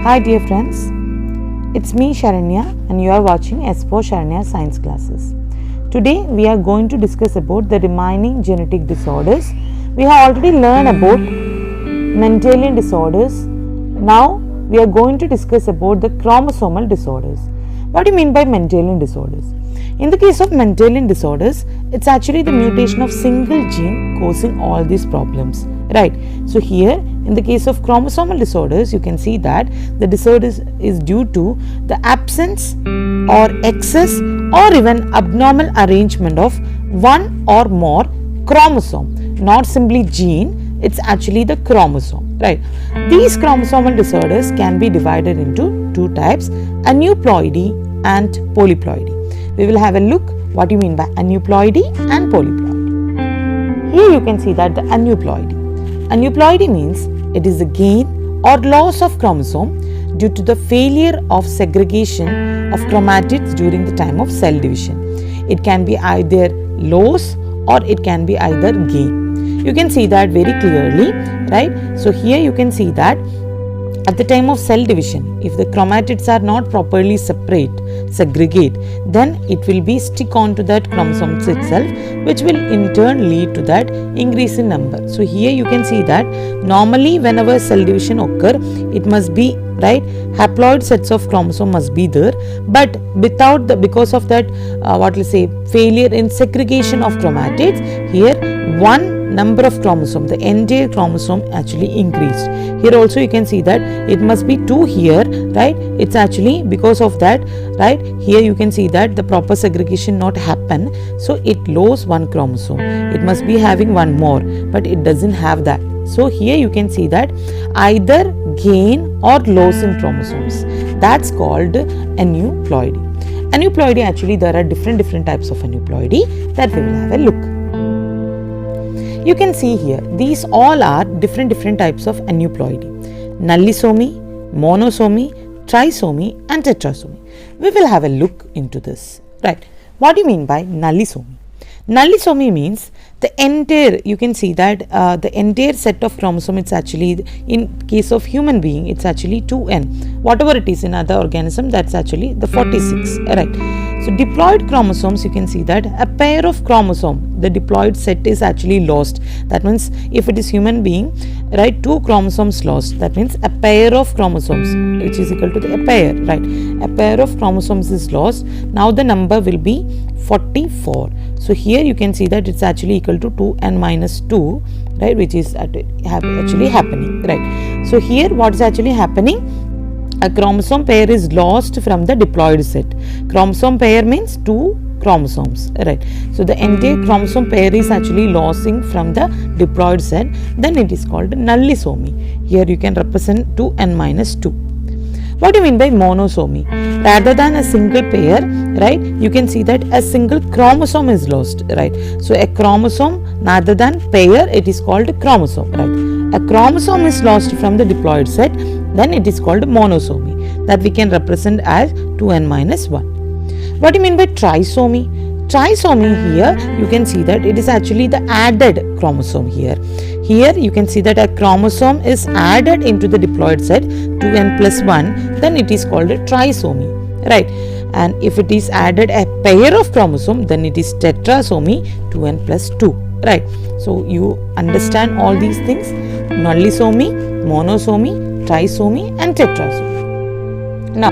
Hi dear friends, it's me Sharanya and you are watching S4 Sharanya Science Classes. Today we are going to discuss about the remaining genetic disorders. We have already learned about Mendelian disorders. Now we are going to discuss about the chromosomal disorders. What do you mean by Mendelian disorders? In the case of Mendelian disorders, it's actually the mutation of single gene causing all these problems, right? So here in the case of chromosomal disorders, you can see that the disorder is due to the absence or excess or even abnormal arrangement of one or more chromosome, not simply gene, it's actually the chromosome, right? These chromosomal disorders can be divided into two types, aneuploidy and polyploidy. We will have a look what you mean by aneuploidy and polyploidy. Here you can see that the aneuploidy. Aneuploidy means it is the gain or loss of chromosome due to the failure of segregation of chromatids during the time of cell division. It can be either loss or it can be either gain. You can see that very clearly, right? So here you can see that at the time of cell division, if the chromatids are not properly segregate, then it will be stick on to that chromosomes itself, which will in turn lead to that increase in number. So here you can see that normally whenever cell division occur, it must be, right, haploid sets of chromosome must be there, but without the, because of that failure in segregation of chromatids, here one number of chromosome, the entire chromosome actually increased. Here also you can see that it must be 2 here, right? It's actually because of that, right? Here you can see that the proper segregation not happen, so it lost one chromosome. It must be having one more, but it doesn't have that. So here you can see that either gain or loss in chromosomes. That's called aneuploidy. Aneuploidy, actually there are different types of aneuploidy that we will have a look. You can see here, these all are different types of aneuploidy. Nullisomy, monosomy, trisomy and tetrasomy. We will have a look into this, right? What do you mean by nullisomy? Nullisomy means the entire, you can see that the entire set of chromosome, it's actually, in case of human being, it's actually 2n. Whatever it is in other organism, that's actually the 46, right? So diploid chromosomes, you can see that a pair of chromosome, the diploid set is actually lost. That means if it is human being, right, 2 chromosomes lost. That means a pair of chromosomes, which is equal to a pair, right? A pair of chromosomes is lost. Now the number will be 44. So here you can see that it's actually equal to 2n minus 2, right, which is actually happening, right? So here what is actually happening? A chromosome pair is lost from the diploid set. Chromosome pair means 2 chromosomes, right? So the entire chromosome pair is actually losing from the diploid set, then it is called nullisomy. Here you can represent 2n minus 2. What do you mean by monosomy? Rather than a single pair, right, you can see that a single chromosome is lost, right? So a chromosome rather than pair, it is called a chromosome, right? A chromosome is lost from the diploid set, then it is called monosomy, that we can represent as 2n minus 1. What do you mean by trisomy? Trisomy, here you can see that it is actually the added chromosome here. Here you can see that a chromosome is added into the diploid set 2n plus 1, then it is called a trisomy, right? And if it is added a pair of chromosome, then it is tetrasomy 2n plus 2, right? So you understand all these things: nullisomy, monosomy, trisomy and tetrasomy. Now,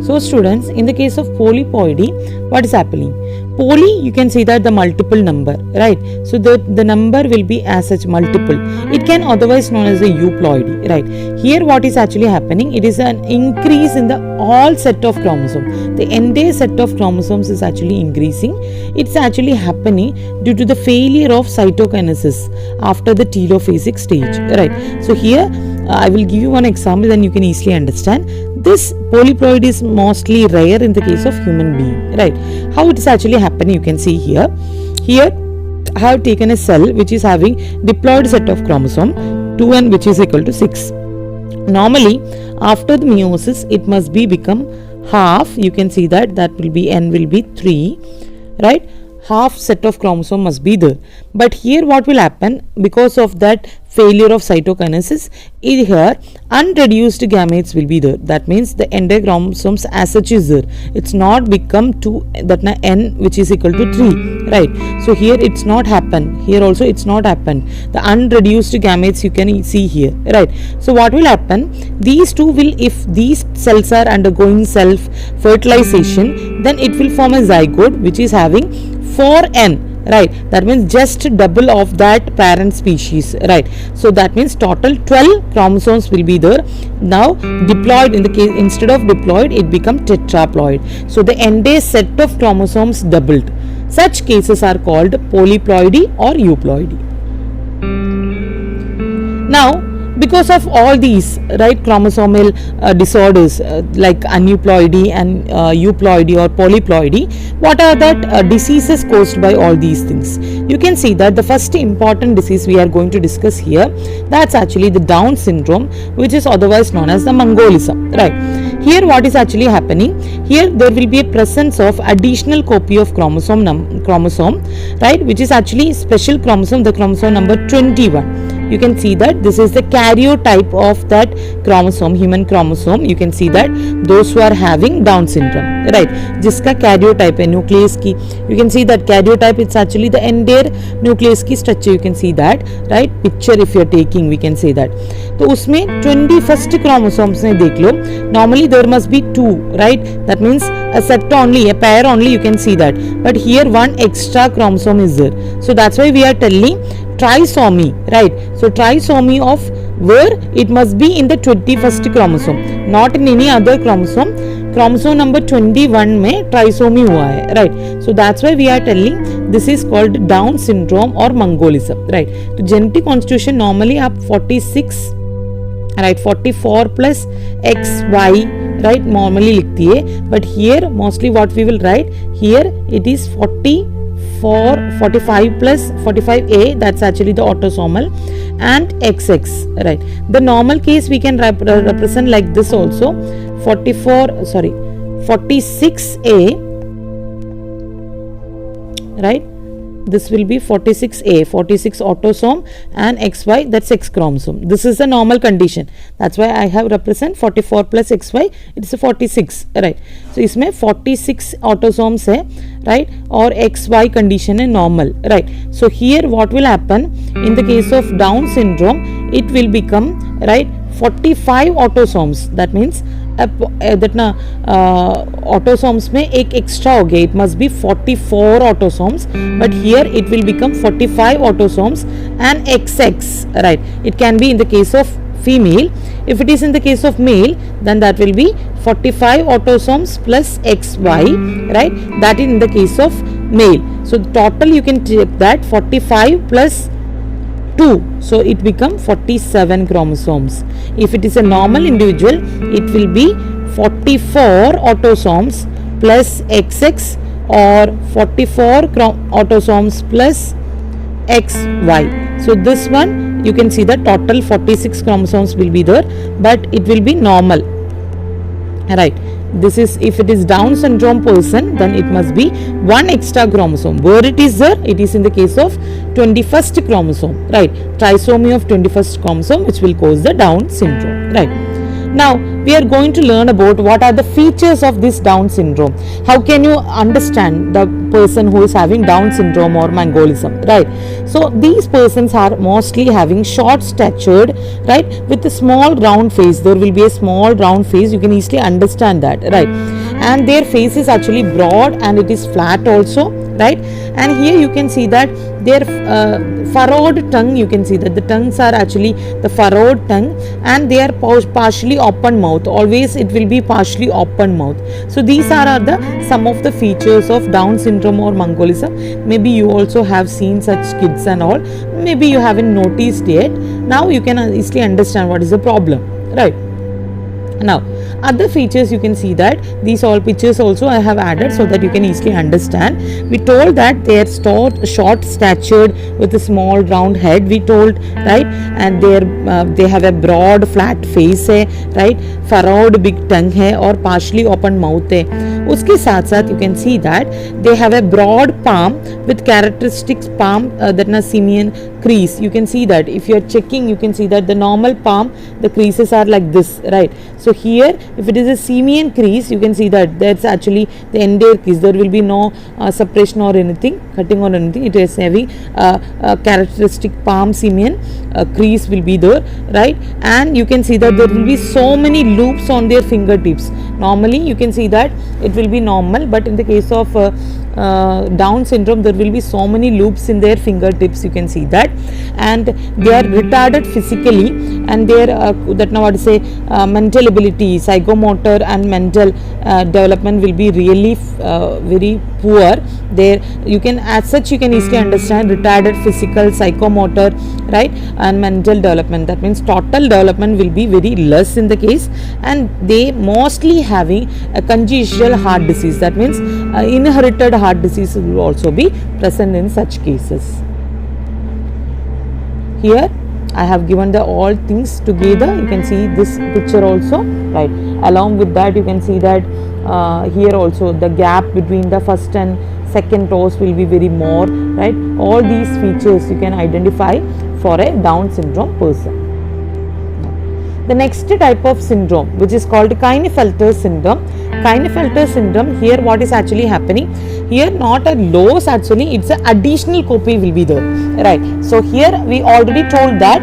so students, in the case of polyploidy, what is happening? Poly, you can see that the multiple number, right? So the number will be as such multiple. It can otherwise known as a euploidy, right? Here what is actually happening? It is an increase in the all set of chromosomes. The entire set of chromosomes is actually increasing. It's actually happening due to the failure of cytokinesis after the telophasic stage, right? So here I will give you one example, then you can easily understand. This polyploid is mostly rare in the case of human being, right? How it is actually happening, you can see here. Here I have taken a cell which is having diploid set of chromosome 2n, which is equal to 6. Normally after the meiosis, it must be become half. You can see that will be n will be 3, right? Half set of chromosome must be there. But here what will happen, because of that failure of cytokinesis, here unreduced gametes will be there. That means the entire chromosomes as such is there. It's not become 2, that n which is equal to 3, right? So here it's not happened. Here also it's not happened. The unreduced gametes you can see here, right? So what will happen? These two will, if these cells are undergoing self fertilization, then it will form a zygote which is having 4n, right? That means just double of that parent species, right? So that means total 12 chromosomes will be there. Now diploid, in the case, instead of diploid it become tetraploid. So the entire set of chromosomes doubled. Such cases are called polyploidy or euploidy. Now because of all these, right, chromosomal disorders like aneuploidy and euploidy or polyploidy, what are that diseases caused by all these things? You can see that the first important disease we are going to discuss here, that's actually the Down syndrome, which is otherwise known as the Mongolism, right? Here what is actually happening? Here there will be a presence of additional copy of chromosome, right, which is actually special chromosome, the chromosome number 21. You can see that this is the karyotype of that chromosome, human chromosome. You can see that those who are having Down syndrome, right, जिसका karyotype है nucleus की, you can see that karyotype, it's actually the entire nucleus की structure. You can see that, right, picture if you are taking, we can say that. तो उसमें 21st chromosomes ने देख लो, normally there must be 2, right, that means a set only, a pair only, you can see that, but here one extra chromosome is there. So that's why we are telling trisomy, right? So trisomy of where it must be in the 21st chromosome, not in any other chromosome. Chromosome number 21 में trisomy हुआ है, right? So that's why we are telling this is called Down syndrome or Mongolism, right? तो genetic constitution normally आप 46, right, 44 plus XY, right, normally लिखती है, but here mostly what we will write here, it is 45 plus 45A, that's actually the autosomal, and XX, right? The normal case we can represent like this also, 46A, right? This will be 46A, 46 autosome, and XY, that's X chromosome. This is the normal condition. That's why I have represent 44 plus XY, it's a 46, right? So इसमें 46 autosomes है, right, or XY condition है normal, right? So here what will happen in the case of Down syndrome, it will become, right, 45 autosomes. That means autosomes में एक extra हो गया, it must be 44 autosomes, but here it will become 45 autosomes and XX, right? It can be in the case of female. If it is in the case of male, then that will be 45 autosomes plus XY, right? That is in the case of male. So total you can take that 45 plus 2, so it become 47 chromosomes. If it is a normal individual, it will be 44 autosomes plus XX or 44 autosomes plus XY. So this one you can see that total 46 chromosomes will be there, but it will be normal, right? This is, if it is Down syndrome person, then it must be one extra chromosome. Where it is there, it is in the case of 21st chromosome, right? Trisomy of 21st chromosome, which will cause the Down syndrome, right? Now we are going to learn about what are the features of this Down syndrome. How can you understand the person who is having Down syndrome or Mongolism, right? So these persons are mostly having short statured, right, with a small round face. There will be a small round face, you can easily understand that, right? And their face is actually broad and it is flat also, right? And here you can see that their furrowed tongue, you can see that the tongues are actually the furrowed tongue, and they are partially open mouth. Always it will be partially open mouth. So these are the some of the features of Down syndrome or Mongolism. Maybe you also have seen such kids and all, maybe you haven't noticed yet. Now you can easily understand what is the problem, right? Now other features, you can see that these all pictures also I have added so that you can easily understand. We told that they are short statured with a small round head, we told, right? And they have a broad flat face है, right? Furrowed big tongue है और partially open mouth है. उसके साथ साथ you can see that they have a broad palm with characteristic palm that na simian crease. You can see that if you are checking, you can see that the normal palm, the creases are like this, right? So here if it is a simian crease, you can see that that's actually the entire crease. There will be no separation or anything, cutting or anything. It is having characteristic palm simian crease will be there, right? And you can see that there will be so many loops on their fingertips. Normally you can see that it will be normal, but in the case of Down syndrome, there will be so many loops in their fingertips. You can see that, and they are retarded physically, and their that now what to say mental ability, psychomotor and mental development will be really very poor. There you can, as such, you can easily understand retarded physical, psychomotor, right, and mental development. That means total development will be very less in the case, and they mostly having a congenital heart disease. That means inherited heart disease will also be present in such cases. Here I have given the all things together. You can see this picture also, right? Along with that, you can see that here also the gap between the first and second toes will be very more, right? All these features you can identify for a Down syndrome person. The next type of syndrome, which is called Klinefelter syndrome. Klinefelter syndrome, here what is actually happening? Here not a loss, actually it's an additional copy will be there, right? So here we already told that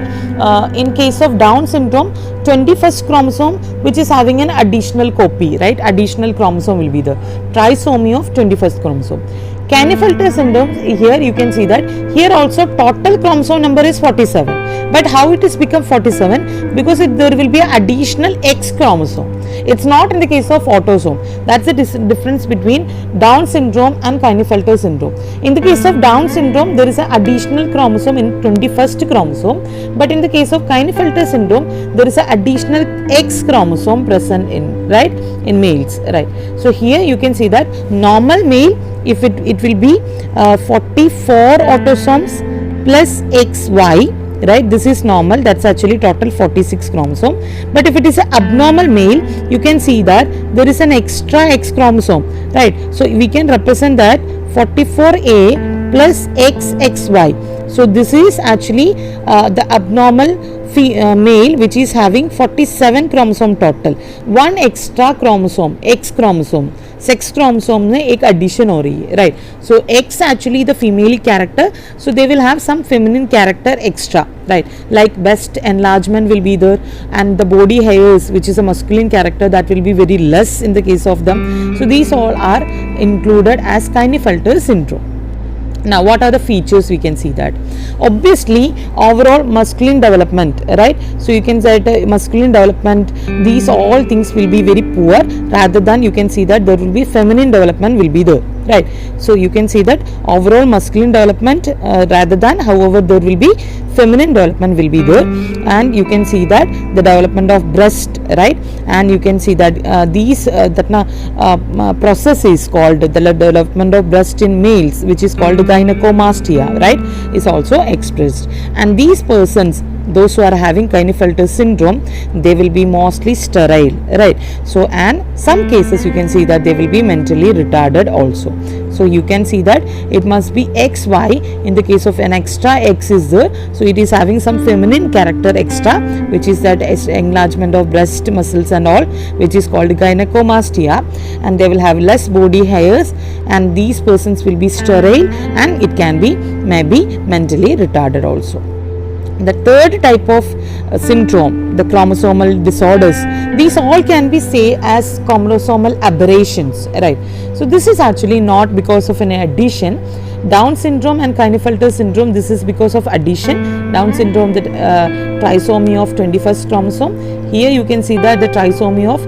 in case of Down syndrome, 21st chromosome which is having an additional copy, right? Additional chromosome will be the trisomy of 21st chromosome. Klinefelter syndrome, here you can see that here also total chromosome number is 47, but how it is become 47? Because there will be an additional X chromosome. It's not in the case of autosome. That's the difference between Down syndrome and Klinefelter syndrome. In the case of Down syndrome, there is an additional chromosome in 21st chromosome, but in the case of Klinefelter syndrome, there is an additional X chromosome present in, right, in males, right? So here you can see that normal male, if it will be 44 autosomes plus XY, right? This is normal, that's actually total 46 chromosome. But if it is an abnormal male, you can see that there is an extra X chromosome, right? So we can represent that 44A plus XXY. So this is actually the abnormal male which is having 47 chromosome total, one extra chromosome, X chromosome, sex chromosome में एक addition हो रही है, right? So X actually the female character, so they will have some feminine character extra, right? Like breast enlargement will be there, and the body hairs which is a masculine character, that will be very less in the case of them. So these all are included as Klinefelter syndrome. Now what are the features? We can see that obviously overall masculine development, right? So you can say that masculine development, these all things will be very poor, rather than you can see that there will be feminine development will be there, right? So you can see that overall masculine development rather than, however, there will be feminine development will be there, and you can see that the development of breast, right? And you can see that these process is called the development of breast in males, which is called gynecomastia, right, is also expressed. And these persons, those who are having Klinefelter syndrome, they will be mostly sterile, right? So and some cases you can see that they will be mentally retarded also. So you can see that it must be XY. In the case of an extra X is there, so it is having some feminine character extra, which is that enlargement of breast muscles and all, which is called gynecomastia, and they will have less body hairs, and these persons will be sterile, and it can be maybe mentally retarded also. The third type of syndrome, the chromosomal disorders, these all can be say as chromosomal aberrations, right? So this is actually not because of an addition. Down syndrome and Klinefelter syndrome, this is because of addition. Down syndrome, the trisomy of 21st chromosome. Here you can see that the trisomy of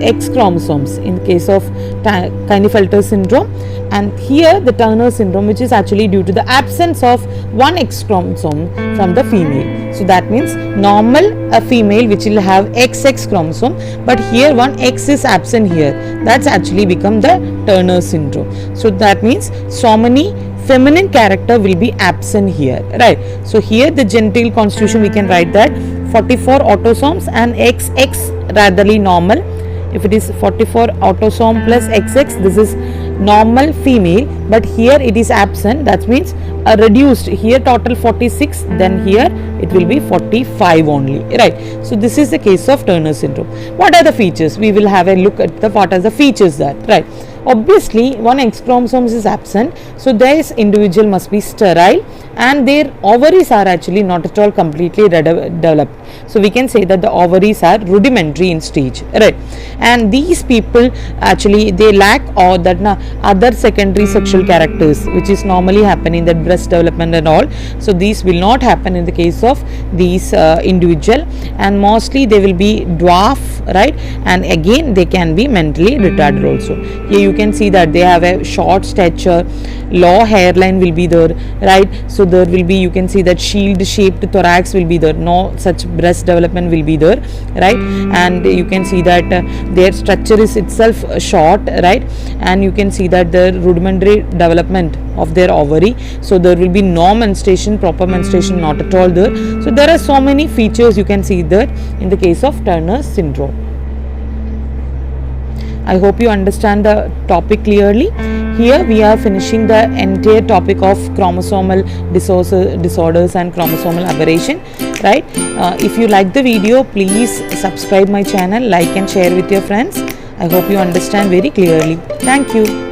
X chromosomes in case of Klinefelter syndrome, and here the Turner syndrome, which is actually due to the absence of one X chromosome from the female. So that means normal a female which will have XX chromosome, but here one X is absent here. That's actually become the Turner syndrome. So that means so many feminine character will be absent here, right? So here the genital constitution, we can write that 44 autosomes and XX ratherly normal, if it is 44 autosome plus XX, this is normal female, but here it is absent, that means reduced, here total 46, then here it will be 45 only, right? So this is the case of Turner syndrome. What are the features? We will have a look at the what are the features that, right? Obviously one X chromosome is absent, so this individual must be sterile and their ovaries are actually not at all completely developed. So we can say that the ovaries are rudimentary in stage, right? And these people actually they lack or that other secondary sexual characters which is normally happen in the breast development and all. So these will not happen in the case of these individual, and mostly they will be dwarf, right? And again they can be mentally retarded also. Here you can see that they have a short stature, low hairline will be there, right? So there will be, you can see that shield shaped thorax will be there, no such breast development will be there, right? And you can see that their structure is itself short, right? And you can see that the rudimentary development of their ovary, so there will be no menstruation, proper menstruation not at all there. So there are so many features you can see there in the case of Turner syndrome. I hope you understand the topic clearly. Here we are finishing the entire topic of chromosomal disorders and chromosomal aberration, right? If you like the video, please subscribe my channel, like and share with your friends. I hope you understand very clearly. Thank you.